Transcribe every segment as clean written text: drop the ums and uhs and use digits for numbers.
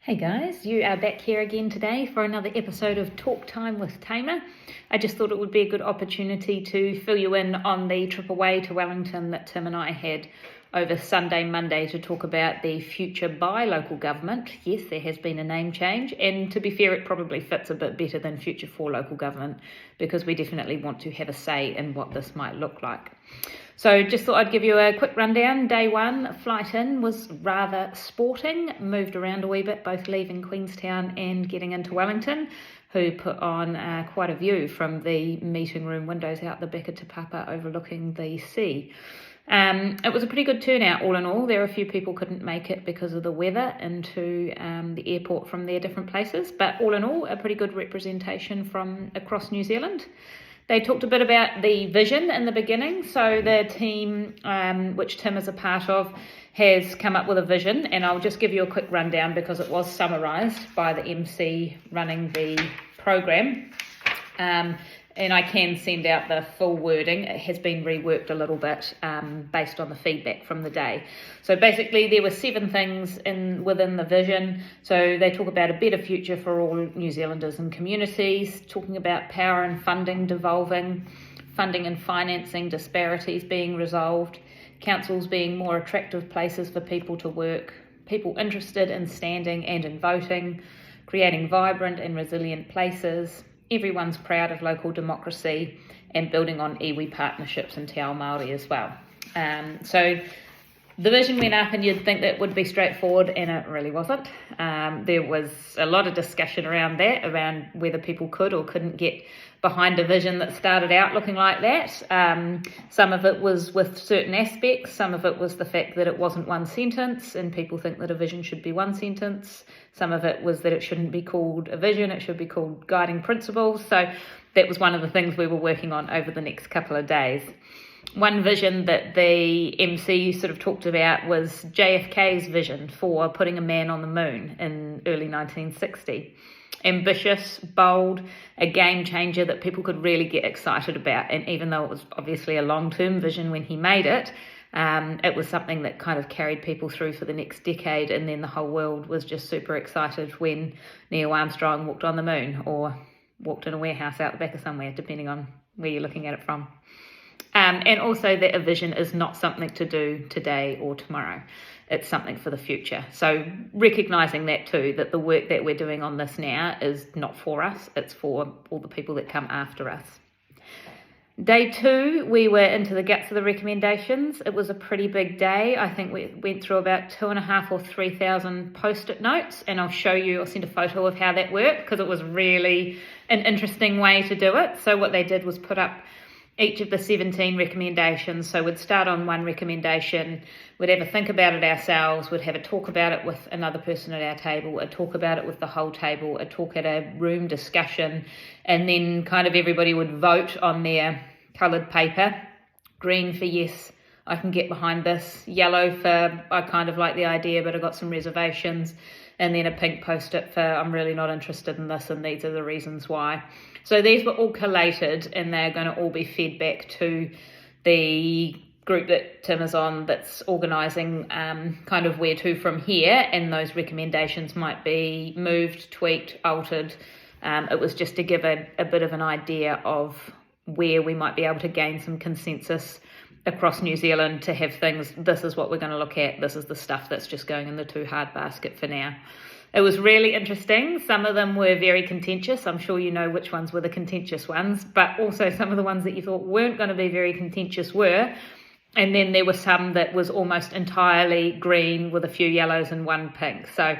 Hey guys, you are back here again today for another episode of Talk Time with Tamah. I just thought it would be a good opportunity to fill you in on the trip away to Wellington that Tim and I had over Sunday, Monday to talk about the future by local government. Yes, there has been a name change, and to be fair, it probably fits a bit better than future for local government because we definitely want to have a say in what this might look like. So just thought I'd give you a quick rundown. Day one, flight in was rather sporting, moved around a wee bit, both leaving Queenstown and getting into Wellington, who put on quite a view from the meeting room windows out the back of Te Papa overlooking the sea. It was a pretty good turnout all in all. There were a few people couldn't make it because of the weather into the airport from their different places, but all in all, a pretty good representation from across New Zealand. They talked a bit about the vision in the beginning. So the team, which Tim is a part of, has come up with a vision, and I'll just give you a quick rundown because it was summarised by the MC running the program. And I can send out the full wording. It has been reworked a little bit based on the feedback from the day. So basically there were 7 things within the vision. So they talk about a better future for all New Zealanders and communities, talking about power and funding devolving, funding and financing disparities being resolved, councils being more attractive places for people to work, people interested in standing and in voting, creating vibrant and resilient places, everyone's proud of local democracy, and building on iwi partnerships and te ao Māori as well. So the vision went up and you'd think that would be straightforward, and it really wasn't. There was a lot of discussion around that, around whether people could or couldn't get behind a vision that started out looking like that. Some of it was with certain aspects, some of it was the fact that it wasn't one sentence, and people think that a vision should be one sentence. Some of it was that it shouldn't be called a vision, it should be called guiding principles. So that was one of the things we were working on over the next couple of days. One vision that the MC sort of talked about was JFK's vision for putting a man on the moon in early 1960. Ambitious, bold, a game changer that people could really get excited about. And even though it was obviously a long-term vision when he made it, it was something that kind of carried people through for the next decade, and then the whole world was just super excited when Neil Armstrong walked on the moon or walked in a warehouse out the back of somewhere, depending on where you're looking at it from. And also that a vision is not something to do today or tomorrow. It's something for the future. So recognising that too, that the work that we're doing on this now is not for us, it's for all the people that come after us. Day 2, we were into the guts of the recommendations. It was a pretty big day. I think we went through about 2,500 or 3,000 post-it notes, and I'll send a photo of how that worked because it was really an interesting way to do it. So what they did was put up each of the 17 recommendations. So we'd start on one recommendation, we'd have a think about it ourselves, we'd have a talk about it with another person at our table, a talk about it with the whole table, a talk at a room discussion, and then kind of everybody would vote on their coloured paper. Green for yes, I can get behind this. Yellow for I kind of like the idea but I've got some reservations. And then a pink post-it for I'm really not interested in this and these are the reasons why. So these were all collated and they're going to all be fed back to the group that Tim is on that's organising kind of where to from here, and those recommendations might be moved, tweaked, altered. It was just to give a bit of an idea of where we might be able to gain some consensus across New Zealand to have things, this is what we're going to look at, this is the stuff that's just going in the too hard basket for now. It was really interesting. Some of them were very contentious. I'm sure you know which ones were the contentious ones, but also some of the ones that you thought weren't going to be very contentious were. And then there were some that was almost entirely green with a few yellows and one pink. So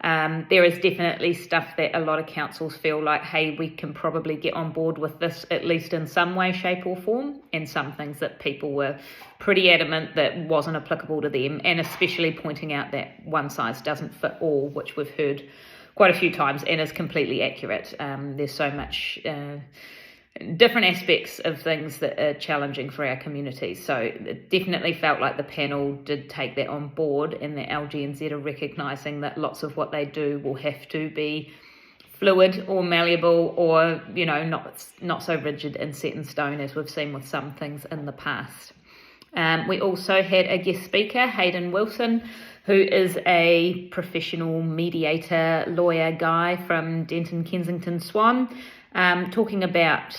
there is definitely stuff that a lot of councils feel like, hey, we can probably get on board with this, at least in some way, shape or form, and some things that people were pretty adamant that wasn't applicable to them, and especially pointing out that one size doesn't fit all, which we've heard quite a few times and is completely accurate. There's so much different aspects of things that are challenging for our communities. So it definitely felt like the panel did take that on board, and the LGNZ are recognising that lots of what they do will have to be fluid or malleable or, you know, not so rigid and set in stone as we've seen with some things in the past. We also had a guest speaker, Hayden Wilson, who is a professional mediator lawyer guy from Denton, Kensington, Swan, talking about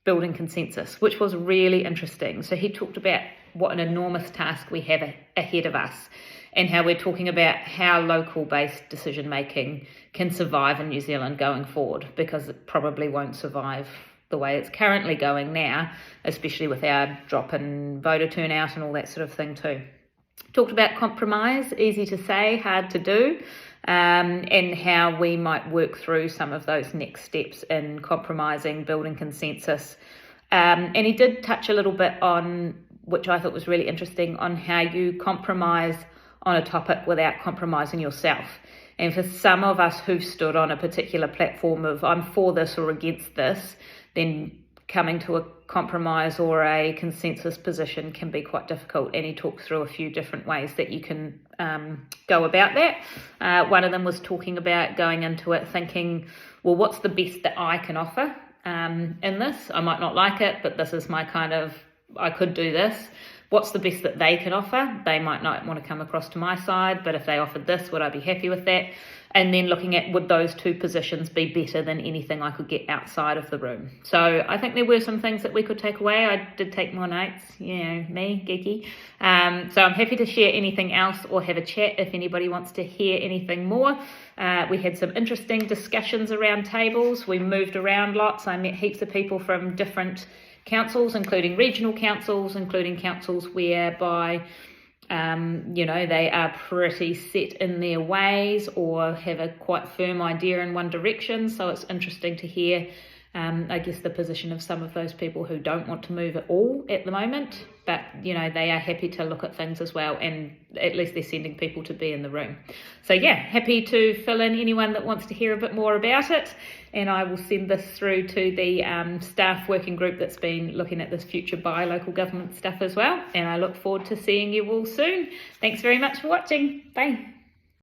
building consensus, which was really interesting. So he talked about what an enormous task we have ahead of us, and how we're talking about how local-based decision-making can survive in New Zealand going forward, because it probably won't survive the way it's currently going now, especially with our drop in voter turnout and all that sort of thing too. Talked about compromise, easy to say, hard to do, and how we might work through some of those next steps in compromising, building consensus. And he did touch a little bit on, which I thought was really interesting, on how you compromise on a topic without compromising yourself. And for some of us who've stood on a particular platform of I'm for this or against this, then coming to a compromise or a consensus position can be quite difficult. And he talked through a few different ways that you can go about that. One of them was talking about going into it thinking, well, what's the best that I can offer in this? I might not like it, but this is my I could do this. What's the best that they can offer? They might not want to come across to my side, but if they offered this, would I be happy with that? And then looking at, would those two positions be better than anything I could get outside of the room? So I think there were some things that we could take away. I did take more notes, me, geeky. So I'm happy to share anything else or have a chat if anybody wants to hear anything more. We had some interesting discussions around tables. We moved around lots. I met heaps of people from different councils, including regional councils, including councils whereby they are pretty set in their ways or have a quite firm idea in one direction. So it's interesting to hear, I guess, the position of some of those people who don't want to move at all at the moment, but, they are happy to look at things as well, and at least they're sending people to be in the room. So yeah, happy to fill in anyone that wants to hear a bit more about it, and I will send this through to the staff working group that's been looking at this future by local government stuff as well, and I look forward to seeing you all soon. Thanks very much for watching. Bye.